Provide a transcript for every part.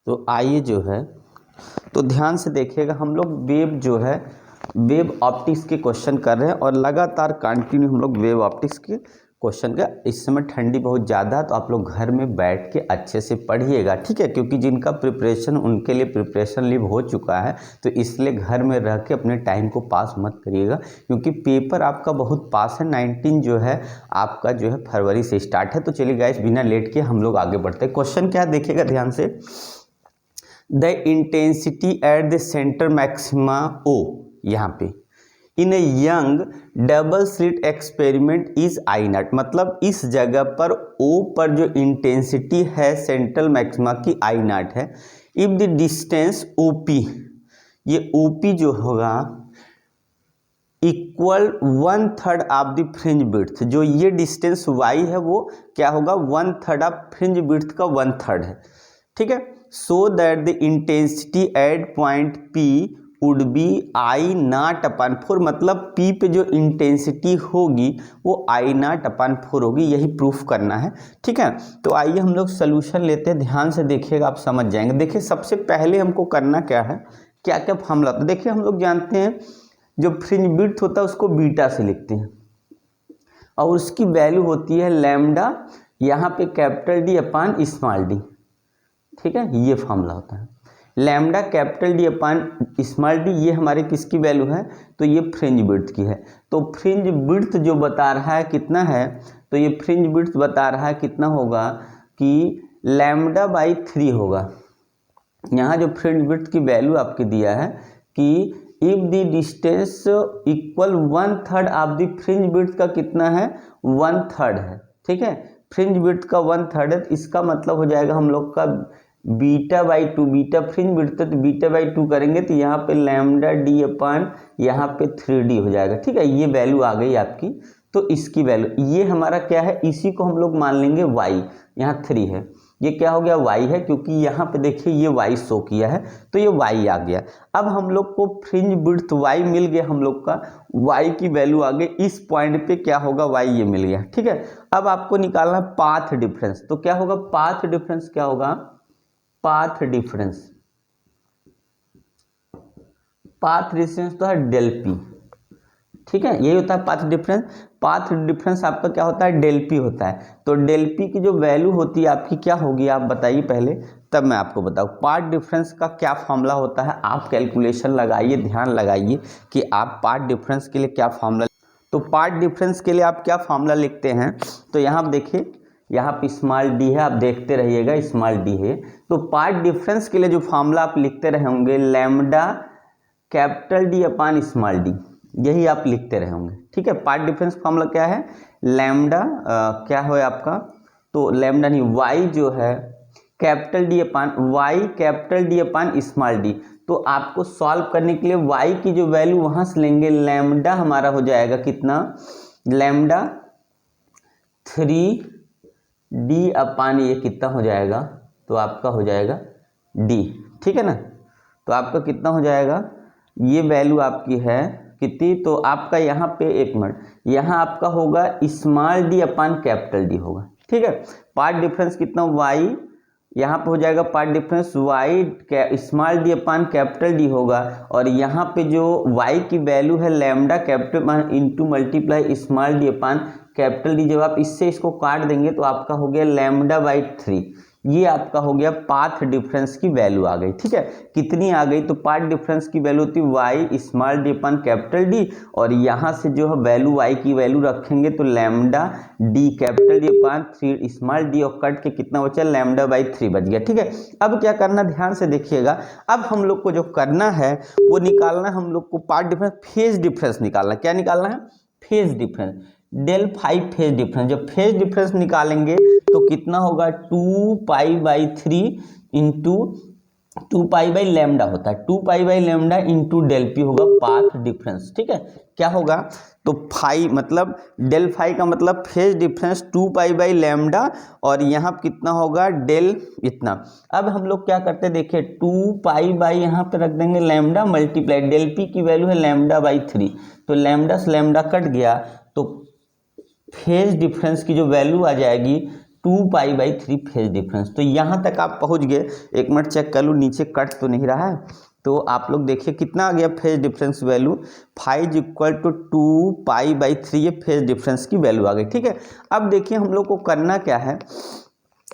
तो आइए जो है तो ध्यान से देखिएगा, हम लोग वेव जो है वेव ऑप्टिक्स के क्वेश्चन कर रहे हैं और लगातार कंटिन्यू हम लोग वेव ऑप्टिक्स के क्वेश्चन का। इस समय ठंडी बहुत ज़्यादा है तो आप लोग घर में बैठ के अच्छे से पढ़िएगा, ठीक है, क्योंकि जिनका प्रिपरेशन उनके लिए प्रिपरेशन लीव हो चुका है, तो इसलिए घर में रह के अपने टाइम को पास मत करिएगा, क्योंकि पेपर आपका बहुत पास है। 19 जो है आपका जो है फरवरी से स्टार्ट है। तो चलिए गाइस, बिना लेट के हम लोग आगे बढ़ते हैं। क्वेश्चन क्या देखिएगा ध्यान से, the intensity at the centre maxima O, यहाँ पे in a Young double slit experiment is I naught, मतलब इस जगह पर ओ पर जो इंटेंसिटी है सेंट्रल मैक्सिमा की आई नॉट है। If the distance O P, ये ओ पी जो होगा equal 1/3 of the fringe width, जो ये डिस्टेंस वाई है वो क्या होगा 1/3 ऑफ फ्रिंज विड्थ का 1/3 है, ठीक है। So that the intensity at point P would be I nought upon 4, मतलब पी पे जो इंटेंसिटी होगी वो आई नॉट अपॉन 4 होगी, यही प्रूफ करना है, ठीक है। तो आइए हम लोग सोल्यूशन लेते हैं, ध्यान से देखिएगा आप समझ जाएंगे। देखिए सबसे पहले हमको करना क्या है, क्या क्या फॉर्मूला, तो देखिए हम लोग जानते हैं जो फ्रिंज विड्थ होता है उसको बीटा से लिखते हैं और उसकी वैल्यू होती है लैम्डा, यहाँ पे capital D upon small D, ठीक है, ये फॉर्मूला होता है। Lambda capital D upon small D, ये हमारे किसकी वैल्यू है, तो ये फ्रिंज विड्थ की है। तो फ्रिंज विड्थ जो बता रहा है कितना है, तो ये फ्रिंज विड्थ बता रहा है कितना होगा कि लैम्डा बाई 3 होगा। यहाँ जो फ्रिंज विड्थ की वैल्यू आपके दिया है कि if the distance equal 1/3 of the fringe width का कितना है 1/3 है, ठीक है, फ्रिंज विड्थ का 1/3 है, तो इसका मतलब हो जाएगा हम लोग का beta by 2, beta fringe width है तो बीटा बाई 2 करेंगे तो यहाँ पे लैम्डा डी अपॉन यहाँ पे 3D हो जाएगा, ठीक है। ये वैल्यू आ गई आपकी, तो इसकी वैल्यू ये हमारा क्या है, इसी को हम लोग मान लेंगे y, यहाँ 3 है, ये क्या हो गया y है, क्योंकि यहाँ पे देखिए ये y शो किया है तो ये y आ गया। अब हम लोग को फ्रिंज विड्थ y मिल गया, हम लोग का y की वैल्यू आ गई, इस पॉइंट पे क्या होगा y ये मिल गया, ठीक है। अब आपको निकालना पाथ डिफरेंस, तो क्या होगा पाथ डिफरेंस, क्या होगा पाथ डिफरेंस, पाथ डिफरेंस तो है डेल पी, ठीक है, यही होता है पाथ डिफरेंस। पाथ डिफरेंस आपका क्या होता है डेल पी होता है। तो डेल पी की जो वैल्यू होती है आपकी क्या होगी, आप बताइए पहले, तब मैं आपको बताऊँ। पाथ डिफरेंस का क्या फॉर्मूला होता है, आप कैलकुलेशन लगाइए, ध्यान लगाइए कि आप पाथ डिफरेंस के लिए क्या फॉर्मूला, तो पाथ डिफरेंस के लिए आप क्या फॉर्मूला लिखते हैं, तो यहाँ आप देखिए, यहाँ पे स्मॉल डी है, आप देखते रहिएगा स्मॉल डी है। तो पाथ डिफरेंस के लिए जो फॉर्मूला आप लिखते रहे होंगे lambda capital D upon small D, यही आप लिखते रहे होंगे, ठीक है। पाथ डिफरेंस फॉर्मूला क्या है, लैम्डा क्या है आपका, तो लैम्डा नहीं वाई जो है capital D upon y capital D upon small d. तो आपको सॉल्व करने के लिए वाई की जो वैल्यू वहां से लेंगे, लैम्डा हमारा हो जाएगा कितना, लैम्डा 3D अपॉन ये कितना हो जाएगा, तो आपका हो जाएगा डी, ठीक है ना। तो आपका कितना हो जाएगा, ये वैल्यू आपकी है कितनी, तो आपका यहाँ पे एक मिनट, यहाँ आपका होगा small d upon capital D होगा, ठीक है। पार्ट डिफरेंस कितना वाई, यहाँ पे हो जाएगा part difference y small d upon capital D होगा, और यहाँ पे जो वाई की वैल्यू है lambda capital into multiply small d upon capital D, जब आप इससे इसको काट देंगे तो आपका हो गया लैम्डा बाई 3, ये आपका हो गया पाथ डिफरेंस की वैल्यू आ गई, ठीक है। कितनी आ गई, तो पाथ डिफरेंस की वैल्यू होती है y small d upon capital D, और यहाँ से जो है वैल्यू वाई की वैल्यू रखेंगे तो lambda D capital D upon 3 small D, और कट के कितना बचा लैम्डा बाई 3 बच गया, ठीक है। अब क्या करना, ध्यान से देखिएगा, अब हम लोग को जो करना है वो निकालना, हम लोग को पाथ डिफरेंस फेज डिफरेंस निकालना, क्या निकालना है, phase difference, del phi phase difference. जब फेज डिफरेंस निकालेंगे तो कितना होगा 2π/3 इंटू 2π लैम्डा होता है, 2π लैम्डा इंटू डेल पी होगा पाथ डिफरेंस, ठीक है। क्या होगा, तो फाई मतलब डेल फाई का मतलब फेज डिफरेंस 2π लैम्डा, और यहाँ कितना होगा डेल इतना। अब हम लोग क्या करते हैं, देखिए 2π यहाँ पे रख देंगे लैम्डा मल्टीप्लाई डेल पी की वैल्यू है लैम्डा बाई 3, तो लैम्डा से लैम्डा कट गया, तो फेज डिफरेंस की जो वैल्यू आ जाएगी 2π/3 फेज डिफरेंस। तो यहाँ तक आप पहुँच गए। एक मिनट चेक कर लूँ नीचे कट तो नहीं रहा है। तो आप लोग देखिए कितना आ गया फेज डिफरेंस वैल्यू, 5 = 2π/3 ये फेज डिफरेंस की वैल्यू आ गई। ठीक है, अब देखिए हम लोग को करना क्या है,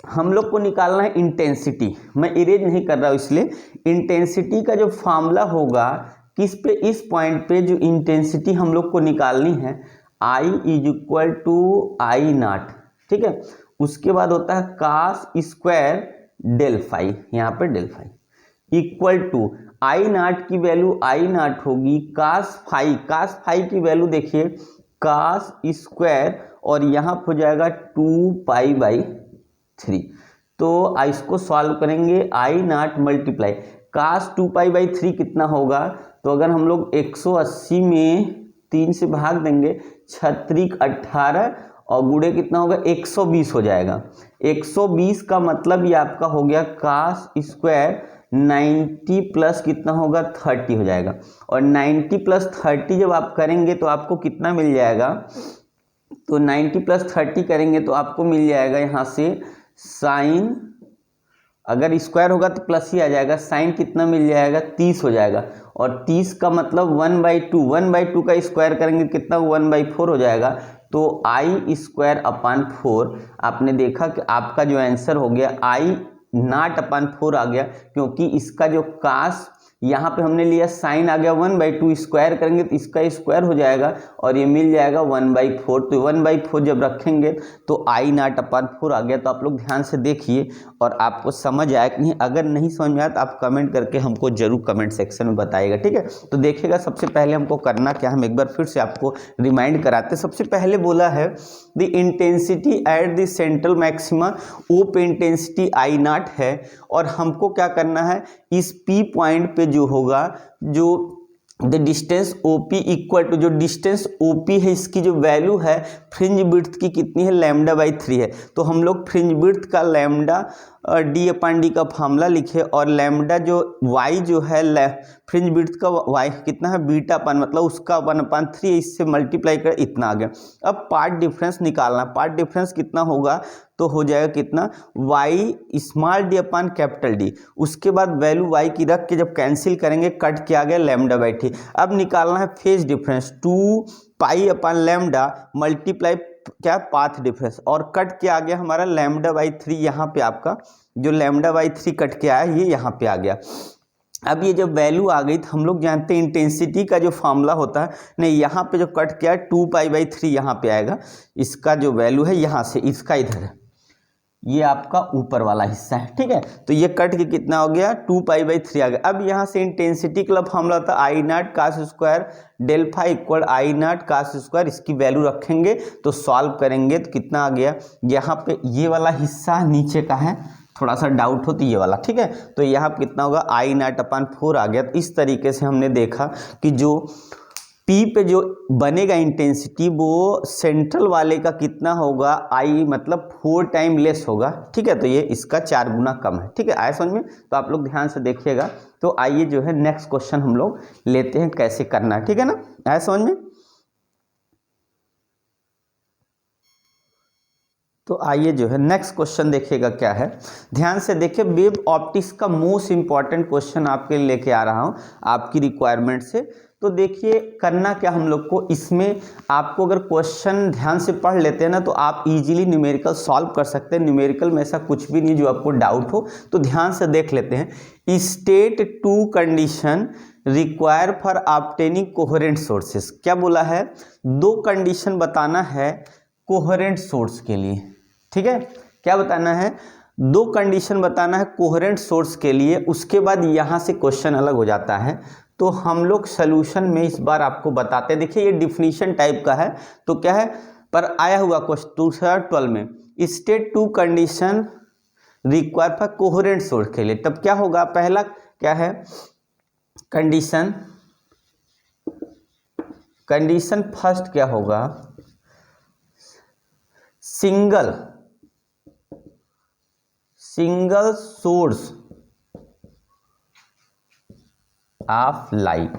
हम लोग को निकालना है इंटेंसिटी। मैं इरेज नहीं कर रहा हूँ इसलिए इंटेंसिटी का जो फॉर्मूला होगा किस पे, इस पॉइंट पे जो इंटेंसिटी हम लोग को निकालनी है I = I0। ठीक है, उसके बाद होता है cos स्क्वायर डेल फाई, यहाँ पे del phi equal to I0 की वैल्यू I0 होगी cos फाई की वैल्यू देखिए cos स्क्वायर और यहाँ हो जाएगा 2π/3। तो इसको सॉल्व करेंगे I0 मल्टीप्लाई cos 2π/3 कितना होगा, तो अगर हम लोग 180 में 3 से भाग देंगे 6 × 18 और गुणे कितना होगा 120 हो जाएगा। 120 का मतलब ये आपका हो गया cos स्क्वायर 90 प्लस कितना होगा 30 हो जाएगा। और 90 + 30 जब आप करेंगे तो आपको कितना मिल जाएगा, तो 90 + 30 करेंगे तो आपको मिल जाएगा यहाँ से साइन, अगर स्क्वायर होगा तो प्लस ही आ जाएगा, साइन कितना मिल जाएगा 30 हो जाएगा। और 30 का मतलब 1/2 का स्क्वायर करेंगे कितना 1/4 हो जाएगा। तो I²/4 आपने देखा कि आपका जो आंसर हो गया I0/4 आ गया, क्योंकि इसका जो कास यहाँ पे हमने लिया साइन आ गया 1/2, स्क्वायर करेंगे तो इसका स्क्वायर हो जाएगा और ये मिल जाएगा 1/4। तो 1/4 जब रखेंगे तो I0/4 आ गया। तो आप लोग ध्यान से देखिए और आपको समझ आया कि नहीं। अगर नहीं समझ में आया तो आप कमेंट करके हमको जरूर कमेंट सेक्शन में बताइएगा। ठीक है, तो देखिएगा सबसे पहले हमको करना क्या, हम एक बार फिर से आपको रिमाइंड कराते। सबसे पहले बोला है the intensity at the central maxima, O पे इंटेंसिटी I0 है और हमको क्या करना है, इस P पॉइंट पे जो होगा जो the distance OP equal to, जो डिस्टेंस OP है इसकी जो वैल्यू है फ्रिंज विड्थ की कितनी है λ/3 है। तो हम लोग फ्रिंज विड्थ का लैम्डा d/d का फार्मूला लिखे और लैम्डा जो y जो है फ्रिंज विड्थ का y कितना है β/, मतलब उसका 1/3 इससे मल्टीप्लाई कर इतना आ गया। अब पार्ट डिफरेंस निकालना, पार्ट डिफरेंस कितना होगा, तो हो जाएगा कितना y d/D, उसके बाद वैल्यू y की रख के जब कैंसिल करेंगे कट के आ गया λ/t। अब निकालना है फेज डिफरेंस 2π/λ मल्टीप्लाई क्या पाथ डिफरेंस और कट के आ गया हमारा λ/3। यहाँ पे आपका जो λ/3 कट के आया ये यहाँ पे आ गया। अब ये जब वैल्यू आ गई तो हम लोग जानते हैं इंटेंसिटी का जो फार्मूला होता है, नहीं यहाँ पे जो कट किया है 2π/3 यहाँ पे आएगा, इसका जो वैल्यू है यहाँ से इसका इधर है, ये आपका ऊपर वाला हिस्सा है। ठीक है, तो ये कट के कितना हो गया 2π/3 आ गया। अब यहाँ से इंटेंसिटी का फार्मूला होता है I0 cos square del phi equal I0 cos square, इसकी वैल्यू रखेंगे तो सॉल्व करेंगे तो कितना आ गया, यहाँ पे ये वाला हिस्सा नीचे का है, थोड़ा सा डाउट हो तो ये वाला। ठीक है, तो यहाँ पे कितना होगा I0/4 आ गया। तो इस तरीके से हमने देखा कि जो P पे जो बनेगा इंटेंसिटी वो सेंट्रल वाले का कितना होगा I मतलब 4 टाइम लेस होगा। ठीक है, तो ये इसका 4 गुना कम है। ठीक है, आया समझ में, तो आप लोग ध्यान से देखिएगा। तो आइए जो है नेक्स्ट क्वेश्चन हम लोग लेते हैं कैसे करना है। ठीक है ना, आया समझ में। तो आइए जो है नेक्स्ट क्वेश्चन देखिएगा क्या है, ध्यान से देखिए। वेव ऑप्टिक्स का मोस्ट इंपॉर्टेंट क्वेश्चन आपके लिए लेके आ रहा हूं आपकी रिक्वायरमेंट से। तो देखिए करना क्या हम लोग को, इसमें आपको अगर क्वेश्चन ध्यान से पढ़ लेते हैं ना तो आप इजीली न्यूमेरिकल सॉल्व कर सकते हैं। न्यूमेरिकल में ऐसा कुछ भी नहीं जो आपको डाउट हो, तो ध्यान से देख लेते हैं। State 2 condition require for obtaining coherent sources. क्या बोला है, 2 कंडीशन बताना है कोहेरेंट सोर्स के लिए। ठीक है, क्या बताना है, 2 कंडीशन बताना है कोहेरेंट सोर्स के लिए। उसके बाद यहाँ से क्वेश्चन अलग हो जाता है, तो हम लोग सोल्यूशन में इस बार आपको बताते हैं। देखिए ये डिफिनीशन टाइप का है, तो क्या है पर आया हुआ क्वेश्चन 2012 में, state 2 condition require for coherent source के लिए। तब क्या होगा, पहला क्या है कंडीशन फर्स्ट क्या होगा, सिंगल सोर्स ऑफ लाइट।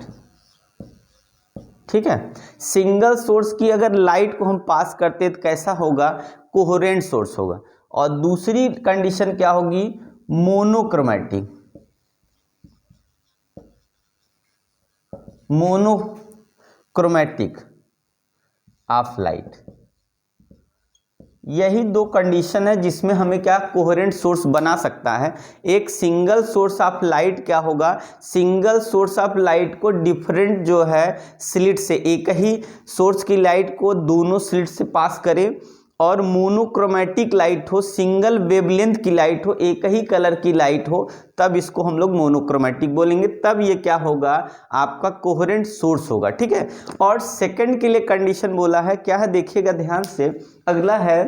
ठीक है, सिंगल सोर्स की अगर लाइट को हम पास करते तो कैसा होगा, कोहेरेंट सोर्स होगा। और दूसरी कंडीशन क्या होगी, मोनोक्रोमेटिक। Monochromatic of light. यही दो कंडीशन है जिसमें हमें क्या कोहेरेंट सोर्स बना सकता है। एक सिंगल सोर्स ऑफ लाइट क्या होगा, सिंगल सोर्स ऑफ लाइट को डिफरेंट जो है स्लिट से, एक ही सोर्स की लाइट को दोनों स्लिट से पास करे, और मोनोक्रोमेटिक लाइट हो, सिंगल वेवलेंथ की लाइट हो, एक ही कलर की लाइट हो, तब इसको हम लोग मोनोक्रोमेटिक बोलेंगे। तब ये क्या होगा, आपका कोहेरेंट सोर्स होगा। ठीक है। और सेकंड के लिए कंडीशन बोला है, क्या है देखिएगा ध्यान से, अगला है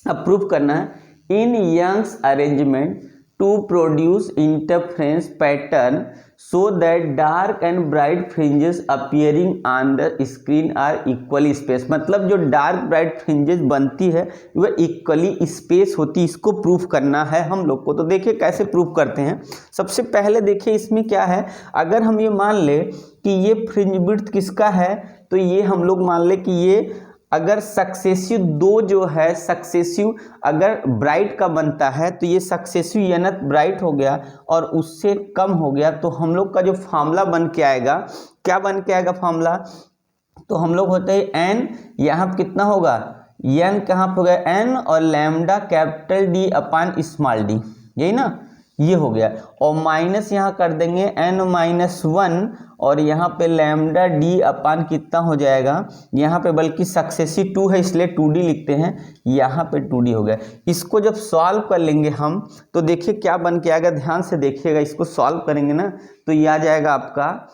अप्रूव करना है, in Young's arrangement to produce interference pattern so that dark and bright fringes appearing on the screen are equally space. मतलब जो डार्क ब्राइट फ्रिंजेस बनती है वह इक्वली स्पेस होती है, इसको प्रूफ करना है हम लोग को। तो देखिए कैसे प्रूफ करते हैं। सबसे पहले देखिए इसमें क्या है, अगर हम ये मान ले कि ये फ्रिंज विड्थ किसका है, तो ये हम लोग मान ले कि ये अगर सक्सेसिव दो जो है, सक्सेसिव अगर ब्राइट का बनता है तो ये सक्सेसिव यानत ब्राइट हो गया और उससे कम हो गया, तो हम लोग का जो फार्मूला बन के आएगा, क्या बन के आएगा फार्मूला, तो हम लोग होते हैं एन, यहाँ पर कितना होगा, एन कहाँ पर हो गया, एन और लैम्डा कैपिटल डी अपान स्मॉल डी, यही ना, ये हो गया। और माइनस यहाँ कर देंगे एन माइनस 1 और यहाँ पे लैम्डा डी अपान कितना हो जाएगा, यहाँ पे बल्कि सक्सेसिव 2 है इसलिए 2d लिखते हैं, यहाँ पे 2d हो गया। इसको जब सॉल्व कर लेंगे हम तो देखिए क्या बन के आएगा, ध्यान से देखिएगा, इसको सॉल्व करेंगे ना तो ये आ जाएगा आपका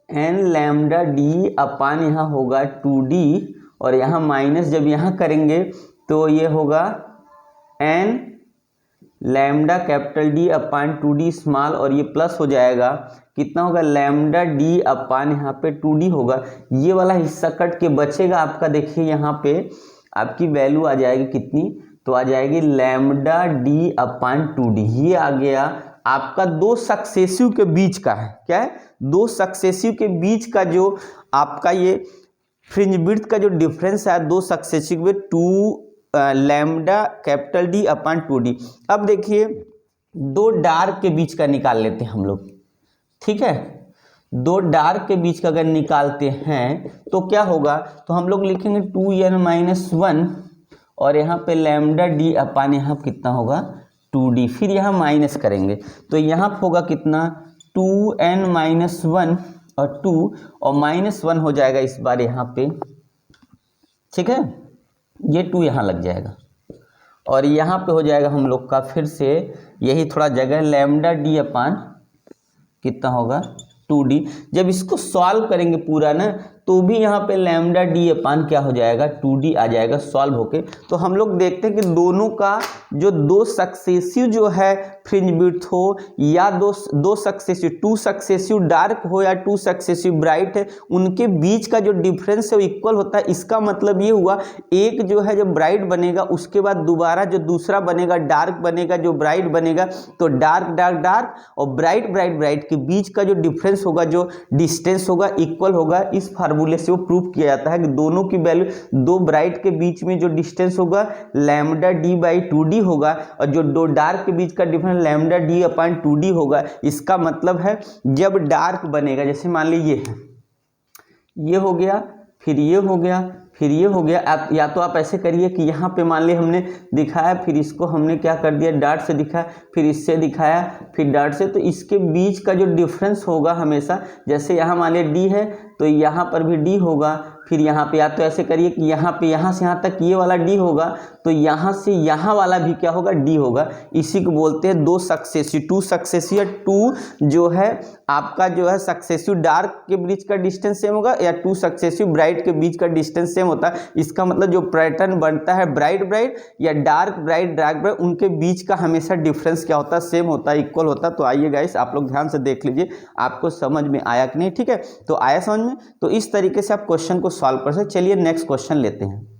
एन लैम्डा डी अपान यहाँ होगा 2d, और यहाँ माइनस जब यहाँ करेंगे तो ये होगा एन लैम्डा कैपिटल डी अपान 2d स्मॉल, और ये प्लस हो जाएगा, कितना होगा, लैम्डा डी अपान यहाँ पे 2d होगा। ये वाला हिस्सा कट के बचेगा आपका, देखिए यहाँ पे आपकी वैल्यू आ जाएगी कितनी, तो आ जाएगी लैम्डा डी अपान 2d। ये आ गया आपका दो सक्सेसिव के बीच का है, क्या है, दो सक्सेसिव के बीच का जो आपका ये फ्रिंज विड्थ का जो डिफरेंस है, दो सक्सेसिव में 2 लैम्डा कैपिटल डी अपान 2d। अब देखिए दो डार्क के बीच का निकाल लेते हैं हम लोग, ठीक है, दो डार्क के बीच का अगर निकालते हैं तो क्या होगा, तो हम लोग लिखेंगे 2n माइनस 1 और यहाँ पे लैम्डा डी अपान यहाँ कितना होगा 2d, फिर यहाँ माइनस करेंगे तो यहाँ होगा कितना 2n माइनस 1 और 2 और माइनस 1 हो जाएगा इस बार यहाँ पे, ठीक है, ये 2 यहाँ लग जाएगा और यहाँ पे हो जाएगा हम लोग का फिर से यही थोड़ा जगह लैम्डा डी अपान कितना होगा 2d। जब इसको सॉल्व करेंगे पूरा ना तो भी यहाँ पे लैम्डा डी अपान क्या हो जाएगा 2d आ जाएगा सॉल्व होके। तो हम लोग देखते हैं कि दोनों का जो दो सक्सेसिव जो है फ्रिंज विड्थ हो या दो सक्सेसिव, 2 सक्सेसिव डार्क हो या 2 सक्सेसिव ब्राइट है, उनके बीच का जो डिफरेंस है वो इक्वल होता है। इसका मतलब ये हुआ एक जो है जब ब्राइट बनेगा उसके बाद दोबारा जो दूसरा बनेगा डार्क बनेगा, जो ब्राइट बनेगा तो डार्क डार्क डार्क और ब्राइट ब्राइट ब्राइट के बीच का जो डिफरेंस होगा, जो डिस्टेंस होगा इक्वल होगा। इस फार्मूले से वो प्रूफ किया जाता है कि दोनों की वैल्यू, दो ब्राइट के बीच में जो डिस्टेंस होगा लैम्डा डी बाई 2d होगा और जो दो डार्क के बीच का डिफरेंस लैम्डा डी अपान 2d होगा। इसका मतलब है जब डार्क बनेगा, जैसे मान लीजिए ये है, ये हो गया, फिर ये हो गया, फिर ये हो गया। आप या तो आप ऐसे करिए कि यहाँ पे मान ली हमने दिखाया, फिर इसको हमने क्या कर दिया डॉट से दिखाया, फिर इससे दिखाया, फिर डॉट से, तो इसके बीच का जो डिफरेंस होगा हमेशा, जैसे यहाँ मान लिया डी है तो यहाँ पर भी डी होगा, फिर यहाँ पे या तो ऐसे करिए कि यहाँ पे यहाँ से यहाँ तक ये वाला डी होगा तो यहाँ से यहाँ वाला भी क्या होगा डी होगा। इसी को बोलते हैं दो सक्सेसिव, 2 सक्सेसिव या 2 जो है आपका जो है सक्सेसिव डार्क के बीच का डिस्टेंस सेम होगा या 2 सक्सेसिव ब्राइट के बीच का डिस्टेंस सेम होता है। इसका मतलब जो पैटर्न बनता है ब्राइट ब्राइट या डार्क ब्राइट डार्क ब्राइट, उनके बीच का हमेशा डिफरेंस क्या होता है, सेम होता है, इक्वल होता है। तो आइए गाइस आप लोग ध्यान से देख लीजिए आपको समझ में आया कि नहीं, ठीक है। तो आया समझ में, तो इस तरीके से आप क्वेश्चन को सॉल्व कर सकते। चलिए नेक्स्ट क्वेश्चन लेते हैं।